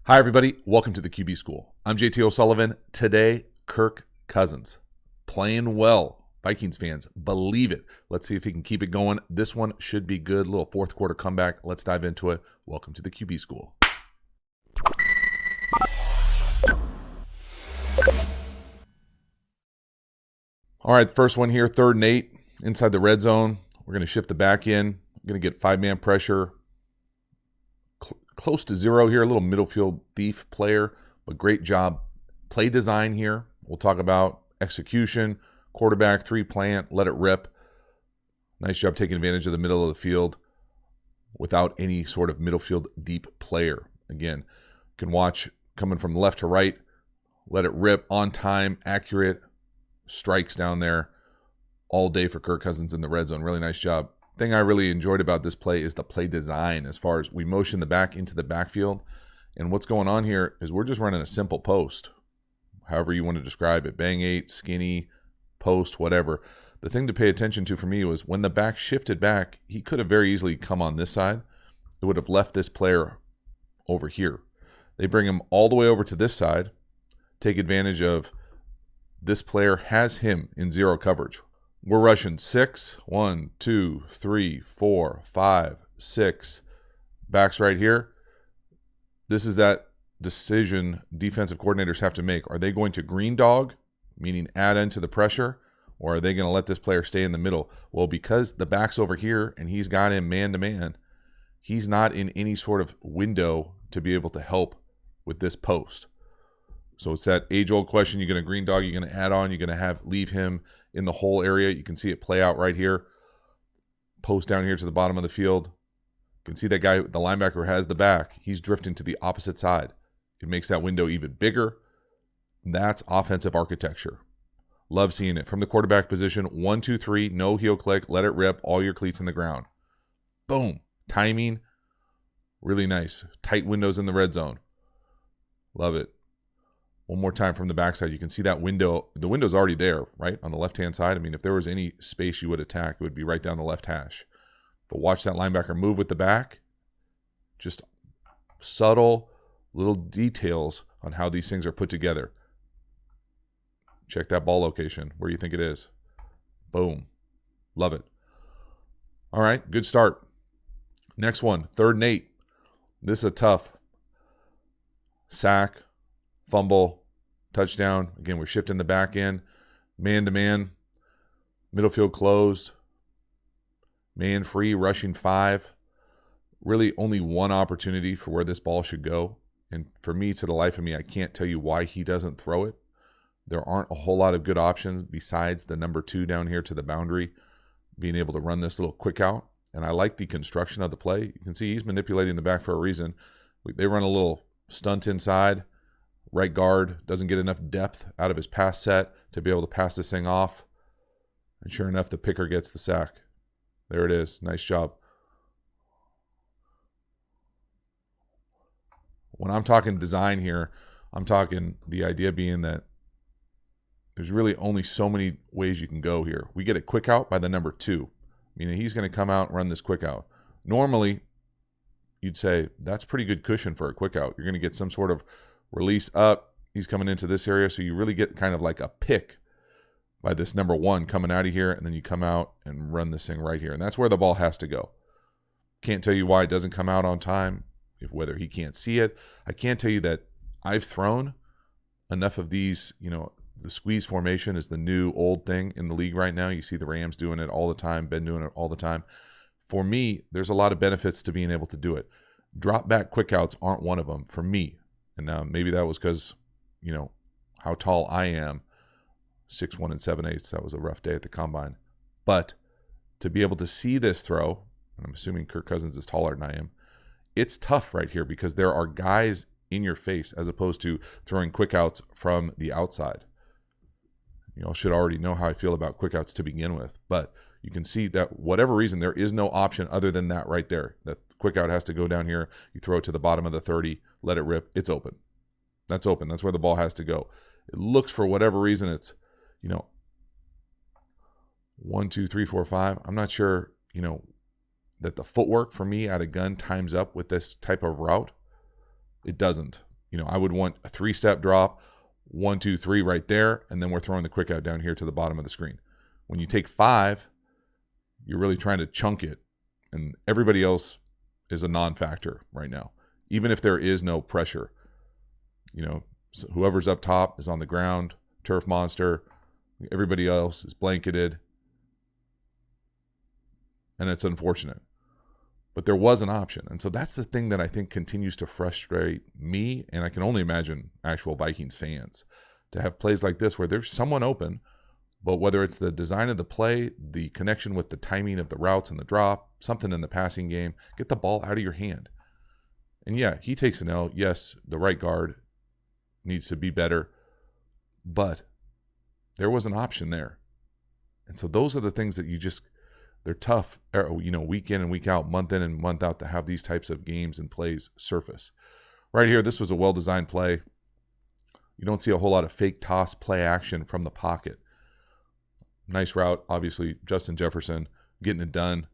Hi, everybody. Welcome to the QB School. I'm JT O'Sullivan. Today, Kirk Cousins playing well. Vikings fans, believe it. Let's see if he can keep it going. This one should be good. Little fourth quarter comeback. Let's dive into it. Welcome to the QB School. All right, first one here, 3rd and 8, inside the red zone. We're going to shift the back in. We're going to get 5-man pressure. Close to 0 here, a little middle field thief player, but great job. Play design here. We'll talk about execution, quarterback, 3 plant, let it rip. Nice job taking advantage of the middle of the field without any sort of middle field deep player. Again, you can watch coming from left to right, let it rip, on time, accurate, strikes down there all day for Kirk Cousins in the red zone. Really nice job. Thing I really enjoyed about this play is the play design as far as we motion the back into the backfield. And what's going on here is we're just running a simple post, however you want to describe it, bang 8, skinny, post, whatever. The thing to pay attention to for me was when the back shifted back, he could have very easily come on this side. It would have left this player over here. They bring him all the way over to this side, take advantage of this player has him in 0 coverage. We're rushing 6, 1, 2, 3, 4, 5, 6. Backs right here. This is that decision defensive coordinators have to make. Are they going to green dog, meaning add into the pressure, or are they going to let this player stay in the middle? Well, because the back's over here and he's got him man-to-man, he's not in any sort of window to be able to help with this post. So it's that age-old question. You're going to green dog, you're going to add on, you're going to leave him in the whole area. You can see it play out right here. Post down here to the bottom of the field. You can see that guy, the linebacker, has the back. He's drifting to the opposite side. It makes that window even bigger. That's offensive architecture. Love seeing it. From the quarterback position, 1, 2, 3, no heel click, let it rip, all your cleats in the ground. Boom. Timing, really nice. Tight windows in the red zone. Love it. One more time from the backside. You can see that window. The window's already there, right? On the left-hand side. I mean, if there was any space you would attack, it would be right down the left hash. But watch that linebacker move with the back. Just subtle little details on how these things are put together. Check that ball location. Where do you think it is? Boom. Love it. All right, good start. Next one, 3rd and 8. This is a tough sack, fumble, touchdown. Again, we're shifting the back in. Man-to-man. Middle field closed. Man free, rushing 5. Really only one opportunity for where this ball should go. And for me, to the life of me, I can't tell you why he doesn't throw it. There aren't a whole lot of good options besides the number 2 down here to the boundary, being able to run this little quick out. And I like the construction of the play. You can see he's manipulating the back for a reason. They run a little stunt inside. Right guard doesn't get enough depth out of his pass set to be able to pass this thing off. And sure enough, the picker gets the sack. There it is. Nice job. When I'm talking design here, I'm talking the idea being that there's really only so many ways you can go here. We get a quick out by the number 2. Meaning he's going to come out and run this quick out. Normally, you'd say that's pretty good cushion for a quick out. You're going to get some sort of release up. He's coming into this area, so you really get kind of like a pick by this number 1 coming out of here, and then you come out and run this thing right here. And that's where the ball has to go. Can't tell you why it doesn't come out on time, whether he can't see it. I can't tell you that I've thrown enough of these, the squeeze formation is the new old thing in the league right now. You see the Rams doing it all the time, Ben doing it all the time. For me, there's a lot of benefits to being able to do it. Drop back quick outs aren't one of them for me. And now maybe that was because, how tall I am, 6'1" and 7/8. That was a rough day at the combine. But to be able to see this throw, and I'm assuming Kirk Cousins is taller than I am, it's tough right here because there are guys in your face as opposed to throwing quick outs from the outside. You all should already know how I feel about quick outs to begin with. But you can see that whatever reason, there is no option other than that right there. That quick out has to go down here. You throw it to the bottom of the 30, let it rip. It's open. That's open. That's where the ball has to go. It looks, for whatever reason, it's, 1, 2, 3, 4, 5. I'm not sure, that the footwork for me at a gun times up with this type of route. It doesn't. I would want a 3-step drop, 1, 2, 3 right there, and then we're throwing the quick out down here to the bottom of the screen. When you take 5, you're really trying to chunk it, and everybody else is a non-factor right now. Even if there is no pressure, so whoever's up top is on the ground, turf monster, everybody else is blanketed, and it's unfortunate. But there was an option, and so that's the thing that I think continues to frustrate me, and I can only imagine actual Vikings fans, to have plays like this where there's someone open, but whether it's the design of the play, the connection with the timing of the routes and the drop, something in the passing game, get the ball out of your hand. And yeah, he takes an L. Yes, the right guard needs to be better, but there was an option there. And so those are the things that they're tough, week in and week out, month in and month out, to have these types of games and plays surface. Right here, this was a well-designed play. You don't see a whole lot of fake toss play action from the pocket. Nice route, obviously, Justin Jefferson getting it done,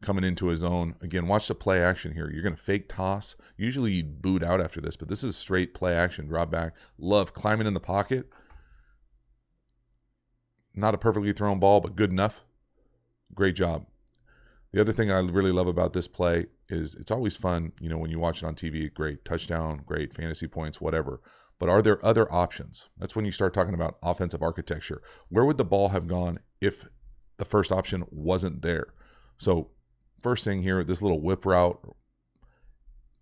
coming into his own. Again, watch the play action here. You're going to fake toss. Usually you boot out after this, but this is straight play action, drop back. Love climbing in the pocket. Not a perfectly thrown ball, but good enough. Great job. The other thing I really love about this play is it's always fun, when you watch it on TV, great touchdown, great fantasy points, whatever. But are there other options? That's when you start talking about offensive architecture. Where would the ball have gone if the first option wasn't there? So first thing here, this little whip route,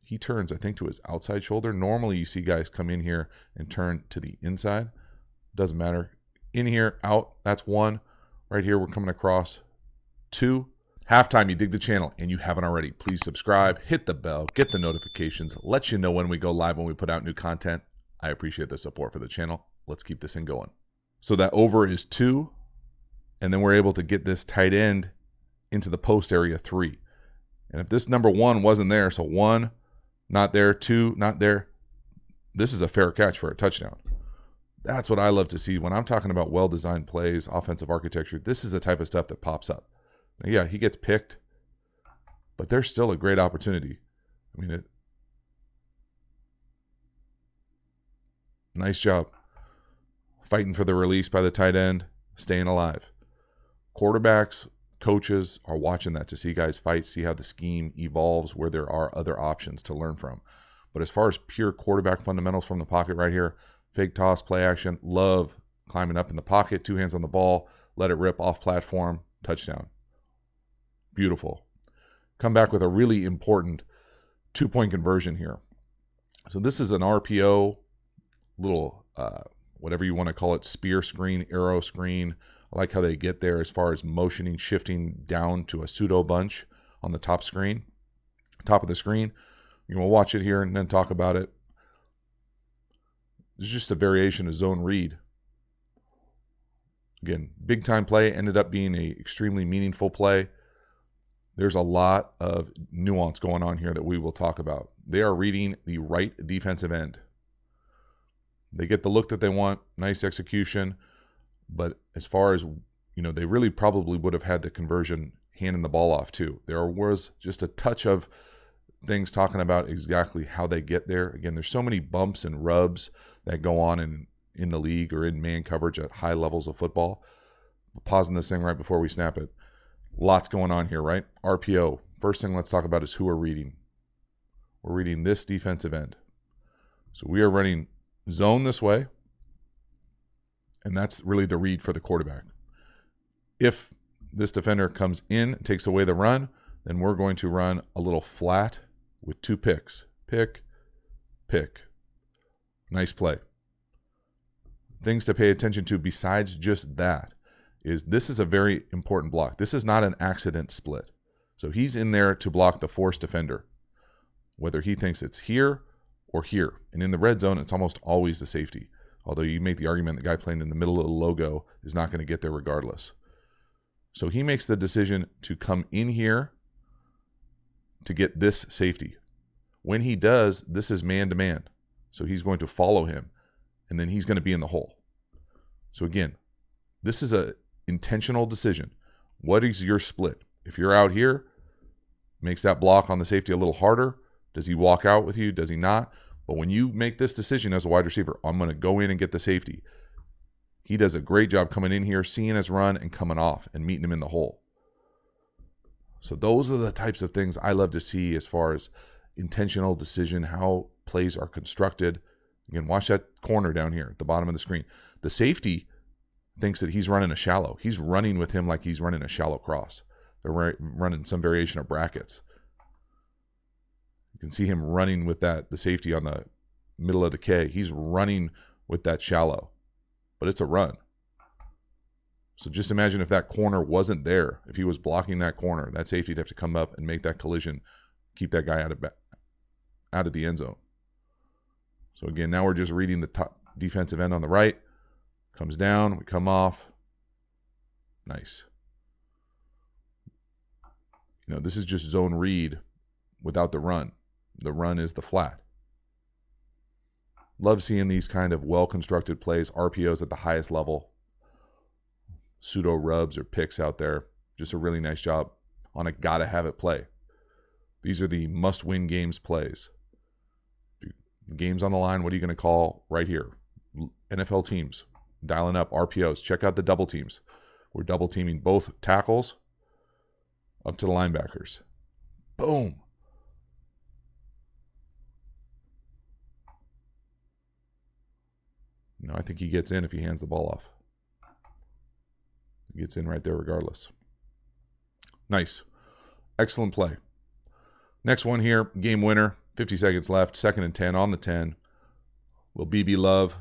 he turns, I think, to his outside shoulder. Normally you see guys come in here and turn to the inside. Doesn't matter. In here, out, that's 1. Right here, we're coming across 2. Halftime, you dig the channel and you haven't already, please subscribe, hit the bell, get the notifications, let you know when we go live, when we put out new content. I appreciate the support for the channel. Let's keep this thing going. So that over is 2, and then we're able to get this tight end into the post area 3. And if this number 1 wasn't there, so 1, not there, 2, not there, this is a fair catch for a touchdown. That's what I love to see when I'm talking about well-designed plays, offensive architecture. This is the type of stuff that pops up. Now, yeah, he gets picked, but there's still a great opportunity. Nice job. Fighting for the release by the tight end, staying alive. Quarterbacks, coaches are watching that to see guys fight, see how the scheme evolves, where there are other options to learn from. But as far as pure quarterback fundamentals from the pocket right here, fake toss, play action, love climbing up in the pocket, 2 hands on the ball, let it rip off platform, touchdown. Beautiful. Come back with a really important 2-point conversion here. So this is an RPO, little, whatever you want to call it, spear screen, arrow screen. I like how they get there as far as motioning, shifting down to a pseudo bunch on the top of the screen. You will watch it here and then talk about it. It's just a variation of zone read. Again, big time play, ended up being an extremely meaningful play. There's a lot of nuance going on here that we will talk about. They are reading the right defensive end. They get the look that they want, nice execution, but as far as, they really probably would have had the conversion handing the ball off too. There was just a touch of things talking about exactly how they get there. Again, there's so many bumps and rubs that go on in the league or in man coverage at high levels of football. Pausing this thing right before we snap it. Lots going on here, right? RPO. First thing let's talk about is who we're reading. We're reading this defensive end. So we are running zone this way, and that's really the read for the quarterback. If this defender comes in, takes away the run, then we're going to run a little flat with 2 picks. Pick, pick. Nice play. Things to pay attention to besides just that is this is a very important block. This is not an accident split. So he's in there to block the force defender, whether he thinks it's here or here. And in the red zone, it's almost always the safety. Although you make the argument the guy playing in the middle of the logo is not going to get there regardless. So he makes the decision to come in here to get this safety. When he does, this is man-to-man. So he's going to follow him, and then he's going to be in the hole. So again, this is an intentional decision. What is your split? If you're out here, makes that block on the safety a little harder. Does he walk out with you? Does he not? But when you make this decision as a wide receiver, I'm going to go in and get the safety. He does a great job coming in here, seeing his run, and coming off and meeting him in the hole. So those are the types of things I love to see as far as intentional decision, how plays are constructed. Again, watch that corner down here at the bottom of the screen. The safety thinks that he's running a shallow. He's running with him like he's running a shallow cross. They're running some variation of brackets. You can see him running with the safety on the middle of the K. He's running with that shallow, but it's a run. So just imagine if that corner wasn't there, if he was blocking that corner, that safety would have to come up and make that collision, keep that guy out of the end zone. So again, now we're just reading the top defensive end on the right. Comes down, we come off. Nice. This is just zone read without the run. The run is the flat. Love seeing these kind of well-constructed plays, RPOs at the highest level. Pseudo rubs or picks out there. Just a really nice job on a gotta-have-it play. These are the must-win games plays. Games on the line, what are you going to call right here? NFL teams, dialing up RPOs. Check out the double teams. We're double teaming both tackles up to the linebackers. Boom. I think he gets in if he hands the ball off. He gets in right there regardless. Nice. Excellent play. Next one here, game winner. 50 seconds left, 2nd and 10 on the 10. Little BB Love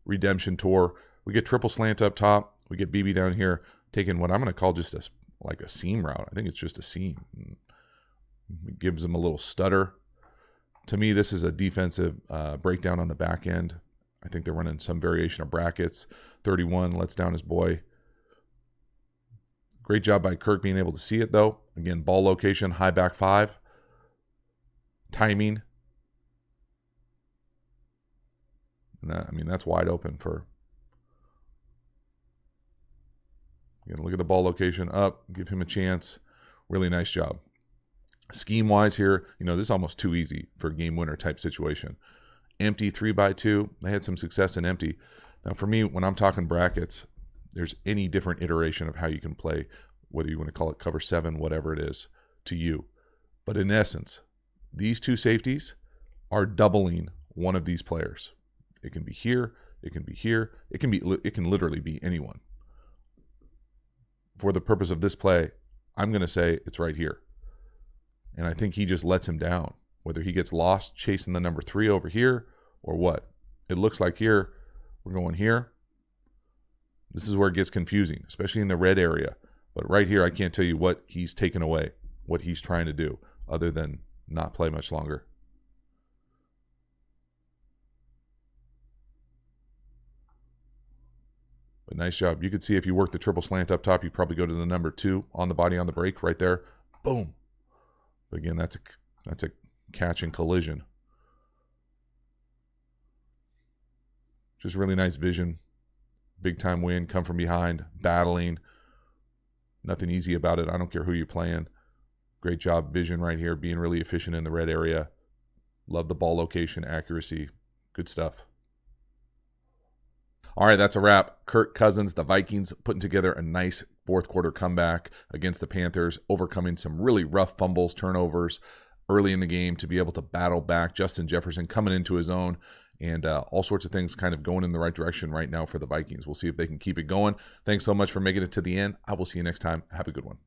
redemption tour. We get triple slant up top. We get BB down here taking what I'm going to call just like a seam route. I think it's just a seam. It gives him a little stutter. To me, this is a defensive breakdown on the back end. I think they're running some variation of brackets. 31 lets down his boy. Great job by Kirk being able to see it, though. Again, ball location, high back 5. Timing. And that's wide open for... Again, look at the ball location up. Give him a chance. Really nice job. Scheme-wise here, this is almost too easy for a game winner type situation. Empty 3x2. They had some success in empty. Now, for me, when I'm talking brackets, there's any different iteration of how you can play, whether you want to call it cover 7, whatever it is, to you. But in essence, these two safeties are doubling one of these players. It can be here. It can be here. It can literally be anyone. For the purpose of this play, I'm going to say it's right here. And I think he just lets him down. Whether he gets lost chasing the number 3 over here or what. It looks like here, we're going here. This is where it gets confusing, especially in the red area. But right here, I can't tell you what he's taken away, what he's trying to do, other than not play much longer. But nice job. You could see if you work the triple slant up top, you probably go to the number 2 on the body on the break right there. Boom. But again, that's a catch and collision. Just really nice vision. Big time win, come from behind, battling. Nothing easy about it. I don't care who you're playing. Great job, vision right here, being really efficient in the red area. Love the ball location, accuracy. Good stuff. All right, that's a wrap. Kirk Cousins, the Vikings, putting together a nice fourth quarter comeback against the Panthers, overcoming some really rough fumbles, turnovers early in the game to be able to battle back. Justin Jefferson coming into his own, and all sorts of things kind of going in the right direction right now for the Vikings. We'll see if they can keep it going. Thanks so much for making it to the end. I will see you next time. Have a good one.